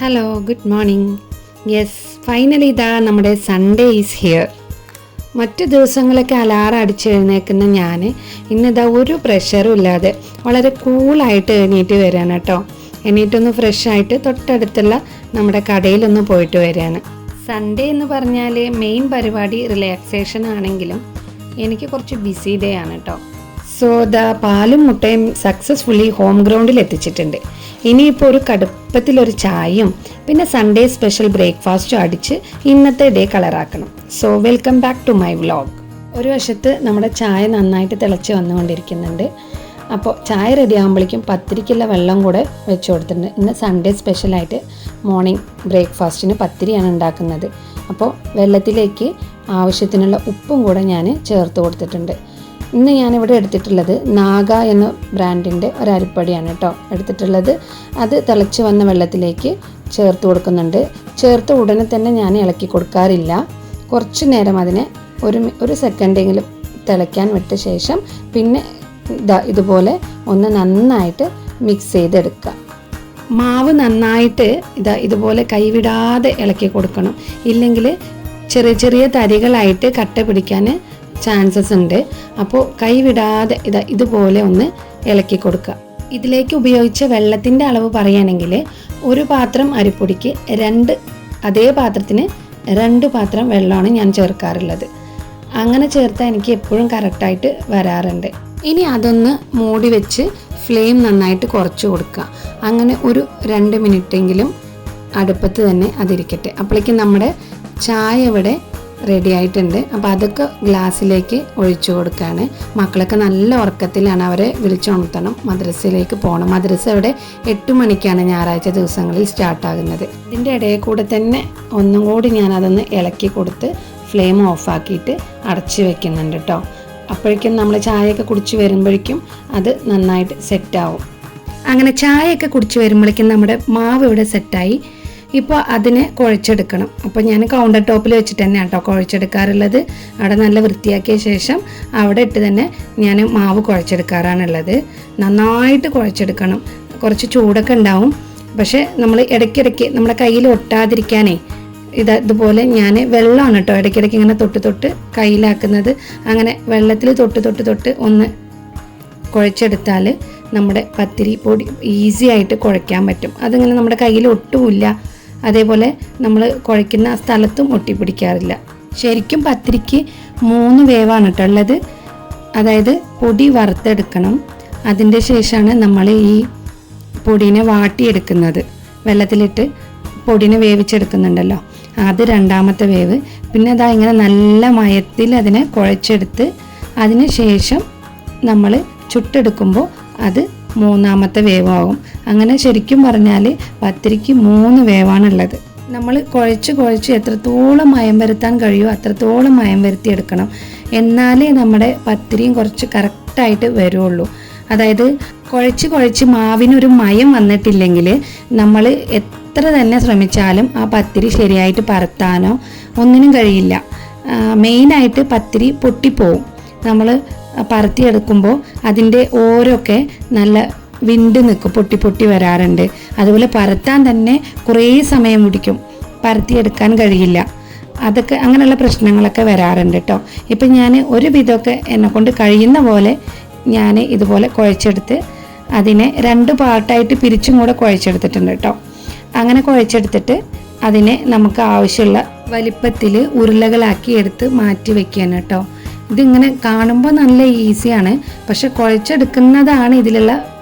Hello, good morning. Yes, finally ഇതാ നമ്മുടെ Sunday is here. മറ്റു ദിവസങ്ങളൊക്കെ അലാറം അടിച്ചെഴുന്നേൽക്കുന്ന ഞാൻ ഇന്നിതാ ഒരു പ്രഷറും ഇല്ലാതെ വളരെ കൂളായിട്ട് എണീറ്റ് വരികയാണ് കേട്ടോ. എണീറ്റൊന്ന് ഫ്രഷ് ആയിട്ട് തൊട്ടടുത്തുള്ള നമ്മുടെ കടയിലൊന്ന് പോയിട്ട് വരികയാണ്. സൺഡേ എന്ന് പറഞ്ഞാൽ മെയിൻ പരിപാടി റിലാക്സേഷൻ ആണെങ്കിലും എനിക്ക് കുറച്ച് ബിസി ഡേ ആണ് കേട്ടോ. സോ പാലും മുട്ടയും സക്സസ്ഫുള്ളി ഹോം ഗ്രൗണ്ടിൽ എത്തിച്ചിട്ടുണ്ട്. ഇനിയിപ്പോൾ ഒരു കടുപ്പത്തിലൊരു ചായയും പിന്നെ സൺഡേ സ്പെഷ്യൽ ബ്രേക്ക്ഫാസ്റ്റും അടിച്ച് ഇന്നത്തെ ഡേ കളറാക്കണം. So welcome back to my vlog. ഒരു വശത്ത് നമ്മുടെ ചായ നന്നായിട്ട് തിളച്ച് വന്നുകൊണ്ടിരിക്കുന്നുണ്ട്. അപ്പോൾ ചായ റെഡി ആകുമ്പോഴേക്കും പത്തിരിക്കുള്ള വെള്ളം കൂടെ വെച്ച് കൊടുത്തിട്ടുണ്ട്. ഇന്ന് സൺഡേ സ്പെഷ്യലായിട്ട് മോർണിംഗ് ബ്രേക്ക്ഫാസ്റ്റിന് പത്തിരിയാണ് ഉണ്ടാക്കുന്നത്. അപ്പോൾ വെള്ളത്തിലേക്ക് ആവശ്യത്തിനുള്ള ഉപ്പും കൂടെ ഞാൻ ചേർത്ത് കൊടുത്തിട്ടുണ്ട്. ഇന്ന് ഞാനിവിടെ എടുത്തിട്ടുള്ളത് നാഗ എന്ന ബ്രാൻഡിൻ്റെ ഒരരിപ്പടിയാണ് കേട്ടോ എടുത്തിട്ടുള്ളത്. അത് തിളച്ച് വന്ന വെള്ളത്തിലേക്ക് ചേർത്ത് കൊടുക്കുന്നുണ്ട്. ചേർത്ത് ഉടനെ തന്നെ ഞാൻ ഇളക്കി കൊടുക്കാറില്ല. കുറച്ച് നേരം അതിനെ ഒരു സെക്കൻഡെങ്കിലും തിളയ്ക്കാൻ വിട്ട ശേഷം പിന്നെ ഇതുപോലെ ഒന്ന് നന്നായിട്ട് മിക്സ് ചെയ്തെടുക്കുക. മാവ് നന്നായിട്ട് ഇതുപോലെ കൈവിടാതെ ഇളക്കി കൊടുക്കണം. ഇല്ലെങ്കിൽ ചെറിയ ചെറിയ തരികളായിട്ട് കട്ട പിടിക്കാൻ ചാൻസസ് ഉണ്ട്. അപ്പോൾ കൈവിടാതെ ഇതുപോലെ ഒന്ന് ഇളക്കി കൊടുക്കുക. ഇതിലേക്ക് ഉപയോഗിച്ച വെള്ളത്തിൻ്റെ അളവ് പറയുകയാണെങ്കിൽ ഒരു പാത്രം അരിപ്പൊടിക്ക് അതേ പാത്രത്തിന് 2 പാത്രം വെള്ളമാണ് ഞാൻ ചേർക്കാറുള്ളത്. അങ്ങനെ ചേർത്താൽ എനിക്ക് എപ്പോഴും കറക്റ്റായിട്ട് വരാറുണ്ട്. ഇനി അതൊന്ന് മൂടി വെച്ച് ഫ്ലെയിം നന്നായിട്ട് കുറച്ച് കൊടുക്കുക. അങ്ങനെ ഒരു 2 മിനിറ്റെങ്കിലും അടുപ്പത്ത് തന്നെ അതിരിക്കട്ടെ. അപ്പോഴേക്കും നമ്മുടെ ചായ ഇവിടെ റെഡി ആയിട്ടുണ്ട്. അപ്പോൾ അതൊക്കെ ഗ്ലാസ്സിലേക്ക് ഒഴിച്ചു കൊടുക്കുകയാണ്. മക്കളൊക്കെ നല്ല ഉറക്കത്തിലാണ്. അവരെ വിളിച്ചുണർത്തണം, മദ്രസയിലേക്ക് പോകണം. മദ്രസ ഇവിടെ 8 മണിക്കാണ് ഞായറാഴ്ച ദിവസങ്ങളിൽ സ്റ്റാർട്ടാകുന്നത്. ഇതിൻ്റെ ഇടയിൽ കൂടെ തന്നെ ഒന്നും കൂടി ഞാനതൊന്ന് ഇളക്കി കൊടുത്ത് ഫ്ലെയിം ഓഫാക്കിയിട്ട് അടച്ച് വെക്കുന്നുണ്ട് കേട്ടോ. അപ്പോഴേക്കും നമ്മൾ ചായയൊക്കെ കുടിച്ച് വരുമ്പോഴേക്കും അത് നന്നായിട്ട് സെറ്റാവും. അങ്ങനെ ചായയൊക്കെ കുടിച്ച് വരുമ്പോഴേക്കും നമ്മുടെ മാവ് ഇവിടെ സെറ്റായി. ഇപ്പോൾ അതിനെ കുഴച്ചെടുക്കണം. അപ്പോൾ ഞാൻ കൗണ്ടർ ടോപ്പിൽ വെച്ചിട്ട് തന്നെ കേട്ടോ കുഴച്ചെടുക്കാറുള്ളത്. അവിടെ നല്ല വൃത്തിയാക്കിയ ശേഷം അവിടെ ഇട്ട് തന്നെ ഞാൻ മാവ് കുഴച്ചെടുക്കാറാണുള്ളത്. നന്നായിട്ട് കുഴച്ചെടുക്കണം. കുറച്ച് ചൂടൊക്കെ ഉണ്ടാവും. പക്ഷേ നമ്മൾ ഇടയ്ക്കിടയ്ക്ക് നമ്മുടെ കയ്യിൽ ഒട്ടാതിരിക്കാനേ ഇതുപോലെ ഞാൻ വെള്ളമാണ് കേട്ടോ ഇടയ്ക്കിടയ്ക്ക് ഇങ്ങനെ തൊട്ട് കയ്യിലാക്കുന്നത്. അങ്ങനെ വെള്ളത്തിൽ തൊട്ട് ഒന്ന് കുഴച്ചെടുത്താൽ നമ്മുടെ പത്തിരി പൊടി ഈസി ആയിട്ട് കുഴയ്ക്കാൻ പറ്റും. അതിങ്ങനെ നമ്മുടെ കയ്യിൽ ഒട്ടുമില്ല. അതേപോലെ നമ്മൾ കുഴയ്ക്കുന്ന സ്ഥലത്തും ഒട്ടിപ്പിടിക്കാറില്ല. ശരിക്കും പത്തിരിക്ക് 3 വേവാണ് കേട്ടോ ഉള്ളത്. അതായത് പൊടി വറുത്തെടുക്കണം. അതിൻ്റെ ശേഷമാണ് നമ്മൾ ഈ പൊടിനെ വാട്ടിയെടുക്കുന്നത്. വെള്ളത്തിലിട്ട് പൊടിനെ വേവിച്ചെടുക്കുന്നുണ്ടല്ലോ, അത് 2ാമത്തെ വേവ്. പിന്നെ ഇങ്ങനെ നല്ല മയത്തിൽ അതിനെ കുഴച്ചെടുത്ത് അതിന് ശേഷം നമ്മൾ ചുട്ടെടുക്കുമ്പോൾ അത് 3ാമത്തെ വേവാകും. അങ്ങനെ ശരിക്കും പറഞ്ഞാൽ പത്തിരിക്ക് 3 വേവാണുള്ളത്. നമ്മൾ കുഴച്ച് എത്രത്തോളം മയം വരുത്താൻ കഴിയുമോ അത്രത്തോളം മയം വരുത്തിയെടുക്കണം. എന്നാലേ നമ്മുടെ പത്തിരിയും കുറച്ച് കറക്റ്റായിട്ട് വരുള്ളൂ. അതായത് കുഴച്ച് മാവിനൊരു മയം വന്നിട്ടില്ലെങ്കിൽ നമ്മൾ എത്ര തന്നെ ശ്രമിച്ചാലും ആ പത്തിരി ശരിയായിട്ട് പരത്താനോ ഒന്നിനും കഴിയില്ല. മെയിനായിട്ട് പത്തിരി പൊട്ടിപ്പോവും. നമ്മൾ പരത്തിയെടുക്കുമ്പോൾ അതിൻ്റെ ഓരൊക്കെ നല്ല വിണ്ട് നിൽക്കും, പൊട്ടി വരാറുണ്ട്. അതുപോലെ പരത്താൻ തന്നെ കുറേ സമയം പിടിക്കും, പരത്തിയെടുക്കാൻ കഴിയില്ല. അതൊക്കെ അങ്ങനെയുള്ള പ്രശ്നങ്ങളൊക്കെ വരാറുണ്ട് കേട്ടോ. ഇപ്പം ഞാൻ ഒരു വിധമൊക്കെ എന്നെക്കൊണ്ട് കഴിയുന്ന പോലെ ഞാൻ ഇതുപോലെ കുഴച്ചെടുത്ത് അതിനെ 2 പാർട്ടായിട്ട് പിരിച്ചും കൂടെ കുഴച്ചെടുത്തിട്ടുണ്ട് കേട്ടോ. അങ്ങനെ കുഴച്ചെടുത്തിട്ട് അതിനെ നമുക്ക് ആവശ്യമുള്ള വലിപ്പത്തിൽ ഉരുളകളാക്കി എടുത്ത് മാറ്റി വയ്ക്കുകയാണ് കേട്ടോ. ഇതിങ്ങനെ കാണുമ്പോൾ നല്ല ഈസിയാണ്, പക്ഷെ കുഴച്ചെടുക്കുന്നതാണ് ഇതിലുള്ള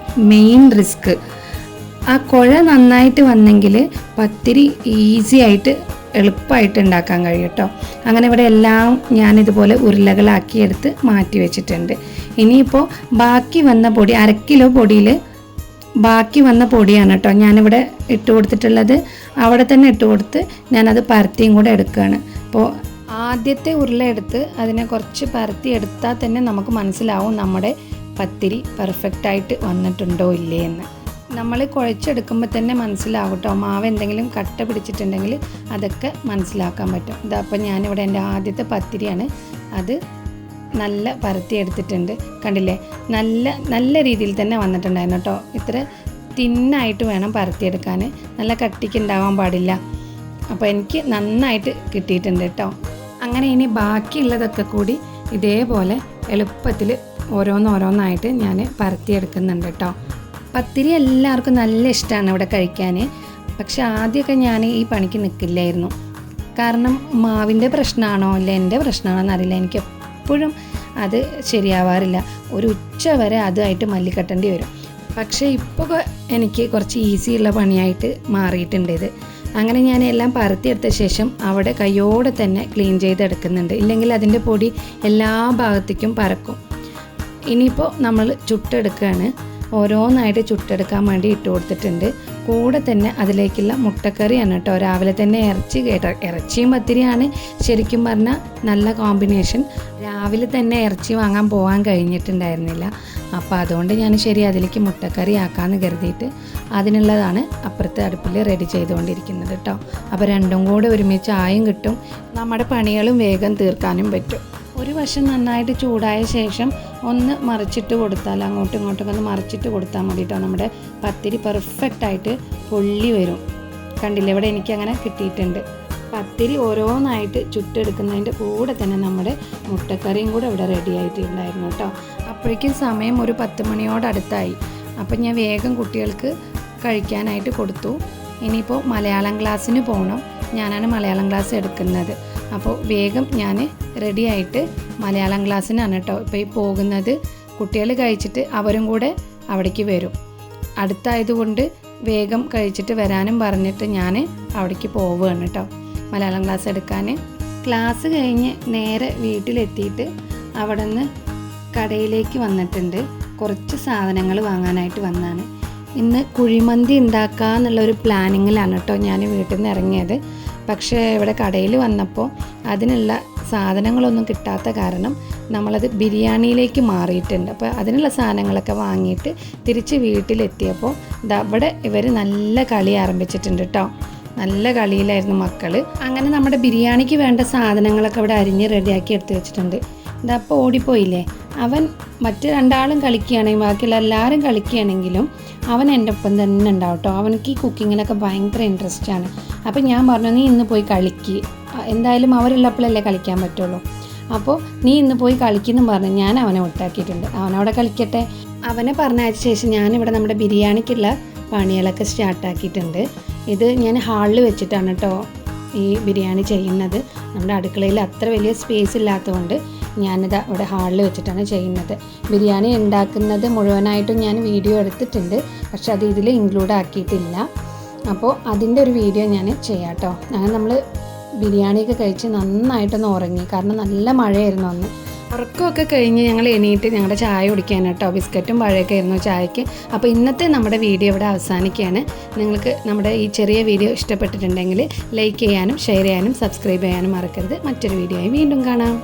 മെയിൻ റിസ്ക്. ആ കുഴ നന്നായിട്ട് വന്നെങ്കിൽ പത്തിരി ഈസി ആയിട്ട് എളുപ്പമായിട്ട് ഉണ്ടാക്കാൻ കഴിയും കേട്ടോ. അങ്ങനെ ഇവിടെ എല്ലാം ഞാനിതുപോലെ ഉരുളകളാക്കി എടുത്ത് മാറ്റി വെച്ചിട്ടുണ്ട്. ഇനിയിപ്പോൾ ബാക്കി വന്ന പൊടി 1/2 കിലോ പൊടിയിൽ ബാക്കി വന്ന പൊടിയാണ് കേട്ടോ ഞാനിവിടെ ഇട്ട് കൊടുത്തിട്ടുള്ളത്. അവിടെ തന്നെ ഇട്ട് കൊടുത്ത് ഞാനത് പരത്തിയും കൂടെ എടുക്കുകയാണ്. അപ്പോൾ ആദ്യത്തെ ഉരുള എടുത്ത് അതിനെ കുറച്ച് പരത്തി എടുത്താൽ തന്നെ നമുക്ക് മനസ്സിലാവും നമ്മുടെ പത്തിരി പെർഫെക്റ്റായിട്ട് വന്നിട്ടുണ്ടോ ഇല്ലേ എന്ന്. നമ്മൾ കുഴച്ചെടുക്കുമ്പോൾ തന്നെ മനസ്സിലാവും കേട്ടോ. മാവ് എന്തെങ്കിലും കട്ട പിടിച്ചിട്ടുണ്ടെങ്കിൽ അതൊക്കെ മനസ്സിലാക്കാൻ പറ്റും. അപ്പം ഞാനിവിടെ എൻ്റെ ആദ്യത്തെ പത്തിരിയാണ്. അത് നല്ല പരത്തി എടുത്തിട്ടുണ്ട്. കണ്ടില്ലേ, നല്ല രീതിയിൽ തന്നെ വന്നിട്ടുണ്ടായിരുന്നു കേട്ടോ. ഇത്ര തിന്നായിട്ട് വേണം പരത്തിയെടുക്കാൻ, നല്ല കട്ടിക്ക് ഉണ്ടാവാൻ പാടില്ല. അപ്പോൾ എനിക്ക് നന്നായിട്ട് കിട്ടിയിട്ടുണ്ട് കേട്ടോ. അങ്ങനെ ഇനി ബാക്കിയുള്ളതൊക്കെ കൂടി ഇതേപോലെ എളുപ്പത്തിൽ ഓരോന്നോരോന്നായിട്ട് ഞാൻ പരത്തിയെടുക്കുന്നുണ്ട് കേട്ടോ. പത്തിരി എല്ലാവർക്കും നല്ല ഇഷ്ടമാണ് ഇവിടെ കഴിക്കാൻ. പക്ഷെ ആദ്യമൊക്കെ ഞാൻ ഈ പണിക്ക് നിൽക്കില്ലായിരുന്നു. കാരണം മാവിൻ്റെ പ്രശ്നമാണോ അല്ല എൻ്റെ പ്രശ്നമാണോ എന്നറിയില്ല, എനിക്ക് എപ്പോഴും അത് ശരിയാവാറില്ല. ഒരു ഉച്ച വരെ അതുമായിട്ട് മല്ലിക്കട്ടേണ്ടി വരും. പക്ഷേ ഇപ്പോൾ എനിക്ക് കുറച്ച് ഈസിയുള്ള പണിയായിട്ട് മാറിയിട്ടുണ്ട് ഇത്. അങ്ങനെ ഞാൻ എല്ലാം പരത്തിയെടുത്ത ശേഷം അവിടെ കയ്യോടെ തന്നെ ക്ലീൻ ചെയ്തെടുക്കുന്നുണ്ട്, ഇല്ലെങ്കിൽ അതിൻ്റെ പൊടി എല്ലാ ഭാഗത്തേക്കും പരക്കും. ഇനിയിപ്പോൾ നമ്മൾ ചുട്ടെടുക്കുകയാണ്. ഓരോന്നായിട്ട് ചുട്ടെടുക്കാൻ വേണ്ടി ഇട്ട് കൊടുത്തിട്ടുണ്ട്. കൂടെ തന്നെ അതിലേക്കുള്ള മുട്ടക്കറിയാണ് കേട്ടോ. രാവിലെ തന്നെ ഇറച്ചിയും പത്തിരിയാണ് ശരിക്കും പറഞ്ഞാൽ നല്ല കോമ്പിനേഷൻ. രാവിലെ തന്നെ ഇറച്ചി വാങ്ങാൻ പോകാൻ കഴിഞ്ഞിട്ടുണ്ടായിരുന്നില്ല. അപ്പോൾ അതുകൊണ്ട് ഞാൻ ശരി അതിലേക്ക് മുട്ടക്കറി ആക്കാമെന്ന് കരുതിയിട്ട് അതിനുള്ളതാണ് അപ്പുറത്തെ അടുപ്പിൽ റെഡി ചെയ്തുകൊണ്ടിരിക്കുന്നത് കേട്ടോ. അപ്പോൾ രണ്ടും കൂടെ ഒരുമിച്ച് ആയും കിട്ടും, നമ്മുടെ പണികളും വേഗം തീർക്കാനും പറ്റും. ഒരു വശം നന്നായിട്ട് ചൂടായ ശേഷം ഒന്ന് മറിച്ചിട്ട് കൊടുത്താൽ, അങ്ങോട്ടും ഇങ്ങോട്ടും ഒന്ന് മറിച്ചിട്ട് കൊടുത്താൽ മതി കേട്ടോ. നമ്മുടെ പത്തിരി പെർഫെക്റ്റായിട്ട് പൊള്ളി വരും. കണ്ടില്ലേ, ഇവിടെ എനിക്കങ്ങനെ കിട്ടിയിട്ടുണ്ട്. പത്തിരി ഓരോന്നായിട്ട് ചുട്ടെടുക്കുന്നതിൻ്റെ കൂടെ തന്നെ നമ്മുടെ മുട്ടക്കറിയും കൂടെ ഇവിടെ റെഡി ആയിട്ടുണ്ടായിരുന്നു കേട്ടോ. അപ്പോഴേക്കും സമയം ഒരു 10 മണിയോടടുത്തായി. അപ്പം ഞാൻ വേഗം കുട്ടികൾക്ക് കഴിക്കാനായിട്ട് കൊടുത്തു. ഇനിയിപ്പോൾ മലയാളം ക്ലാസ്സിന് പോകണം. ഞാനാണ് മലയാളം ക്ലാസ് എടുക്കുന്നത്. അപ്പോൾ വേഗം ഞാൻ റെഡിയായിട്ട് മലയാളം ക്ലാസ്സിനാണ് കേട്ടോ ഇപ്പോൾ ഈ പോകുന്നത്. കുട്ടികൾ കഴിച്ചിട്ട് അവരും കൂടെ അവിടേക്ക് വരും. അടുത്തായതുകൊണ്ട് വേഗം കഴിച്ചിട്ട് വരാനും പറഞ്ഞിട്ട് ഞാൻ അവിടേക്ക് പോവുകയാണ് കേട്ടോ മലയാളം ക്ലാസ് എടുക്കാൻ. ക്ലാസ് കഴിഞ്ഞ് നേരെ വീട്ടിലെത്തിയിട്ട് അവിടെ നിന്ന് കടയിലേക്ക് വന്നിട്ടുണ്ട്. കുറച്ച് സാധനങ്ങൾ വാങ്ങാനായിട്ട് വന്നതാണ്. ഇന്ന് കുഴിമന്തി ഉണ്ടാക്കുക എന്നുള്ളൊരു പ്ലാനിങ്ങിലാണ് കേട്ടോ ഞാൻ വീട്ടിൽ നിന്ന് ഇറങ്ങിയത്. പക്ഷേ ഇവിടെ കടയിൽ വന്നപ്പോൾ അതിനുള്ള സാധനങ്ങളൊന്നും കിട്ടാത്ത കാരണം നമ്മളത് ബിരിയാണിയിലേക്ക് മാറിയിട്ടുണ്ട്. അപ്പോൾ അതിനുള്ള സാധനങ്ങളൊക്കെ വാങ്ങിയിട്ട് തിരിച്ച് വീട്ടിലെത്തിയപ്പോൾ ഇവിടെ ഇവർ നല്ല കളി ആരംഭിച്ചിട്ടുണ്ട് കേട്ടോ. നല്ല കളിയിലായിരുന്നു മക്കൾ. അങ്ങനെ നമ്മുടെ ബിരിയാണിക്ക് വേണ്ട സാധനങ്ങളൊക്കെ ഇവിടെ അരിഞ്ഞ് റെഡിയാക്കി എടുത്ത് വെച്ചിട്ടുണ്ട്. അപ്പോൾ ഓടിപ്പോയില്ലേ അവൻ. മറ്റ് രണ്ടാളും കളിക്കുകയാണെങ്കിൽ ബാക്കിയുള്ള എല്ലാവരും കളിക്കുകയാണെങ്കിലും അവൻ എൻ്റെ ഒപ്പം തന്നെ ഉണ്ടാവും കേട്ടോ. അവനക്ക് ഈ കുക്കിങ്ങിലൊക്കെ ഭയങ്കര ഇൻട്രസ്റ്റാണ്. അപ്പം ഞാൻ പറഞ്ഞു, നീ ഇന്ന് പോയി കളിക്ക്, എന്തായാലും അവരുള്ളപ്പോഴല്ലേ കളിക്കാൻ പറ്റുള്ളൂ. അപ്പോൾ നീ ഇന്ന് പോയി കളിക്കുന്നു പറഞ്ഞ് ഞാൻ അവനെ വിട്ടാക്കിയിട്ടുണ്ട്. അവനവിടെ കളിക്കട്ടെ. അവനെ പറഞ്ഞയച്ച ശേഷം ഞാനിവിടെ നമ്മുടെ ബിരിയാണിക്കുള്ള പണികളൊക്കെ സ്റ്റാർട്ടാക്കിയിട്ടുണ്ട്. ഇത് ഞാൻ ഹാളിൽ വെച്ചിട്ടാണ് കേട്ടോ ഈ ബിരിയാണി ചെയ്യുന്നത്. നമ്മുടെ അടുക്കളയിൽ അത്ര വലിയ സ്പേസ് ഇല്ലാത്തതുകൊണ്ട് ഞാനിത് ഇവിടെ ഹാളിൽ വെച്ചിട്ടാണ് ചെയ്യുന്നത്. ബിരിയാണി ഉണ്ടാക്കുന്നത് മുഴുവനായിട്ടും ഞാൻ വീഡിയോ എടുത്തിട്ടുണ്ട്, പക്ഷെ അത് ഇതിൽ ഇൻക്ലൂഡ് ആക്കിയിട്ടില്ല. അപ്പോൾ അതിൻ്റെ ഒരു വീഡിയോ ഞാൻ ചെയ്യാം കേട്ടോ. അങ്ങനെ നമ്മൾ ബിരിയാണിയൊക്കെ കഴിച്ച് നന്നായിട്ടൊന്ന് ഉറങ്ങി, കാരണം നല്ല മഴയായിരുന്നു അന്ന്. ഉറക്കമൊക്കെ കഴിഞ്ഞ് ഞങ്ങൾ എണീറ്റ് ഞങ്ങളുടെ ചായ കുടിക്കാൻ കേട്ടോ. ബിസ്ക്കറ്റും പഴമൊക്കെ ആയിരുന്നു ചായക്ക്. അപ്പോൾ ഇന്നത്തെ നമ്മുടെ വീഡിയോ ഇവിടെ അവസാനിക്കുകയാണ്. നിങ്ങൾക്ക് നമ്മുടെ ഈ ചെറിയ വീഡിയോ ഇഷ്ടപ്പെട്ടിട്ടുണ്ടെങ്കിൽ ലൈക്ക് ചെയ്യാനും ഷെയർ ചെയ്യാനും സബ്സ്ക്രൈബ് ചെയ്യാനും മറക്കരുത്. മറ്റൊരു വീഡിയോ ആയി വീണ്ടും കാണാം.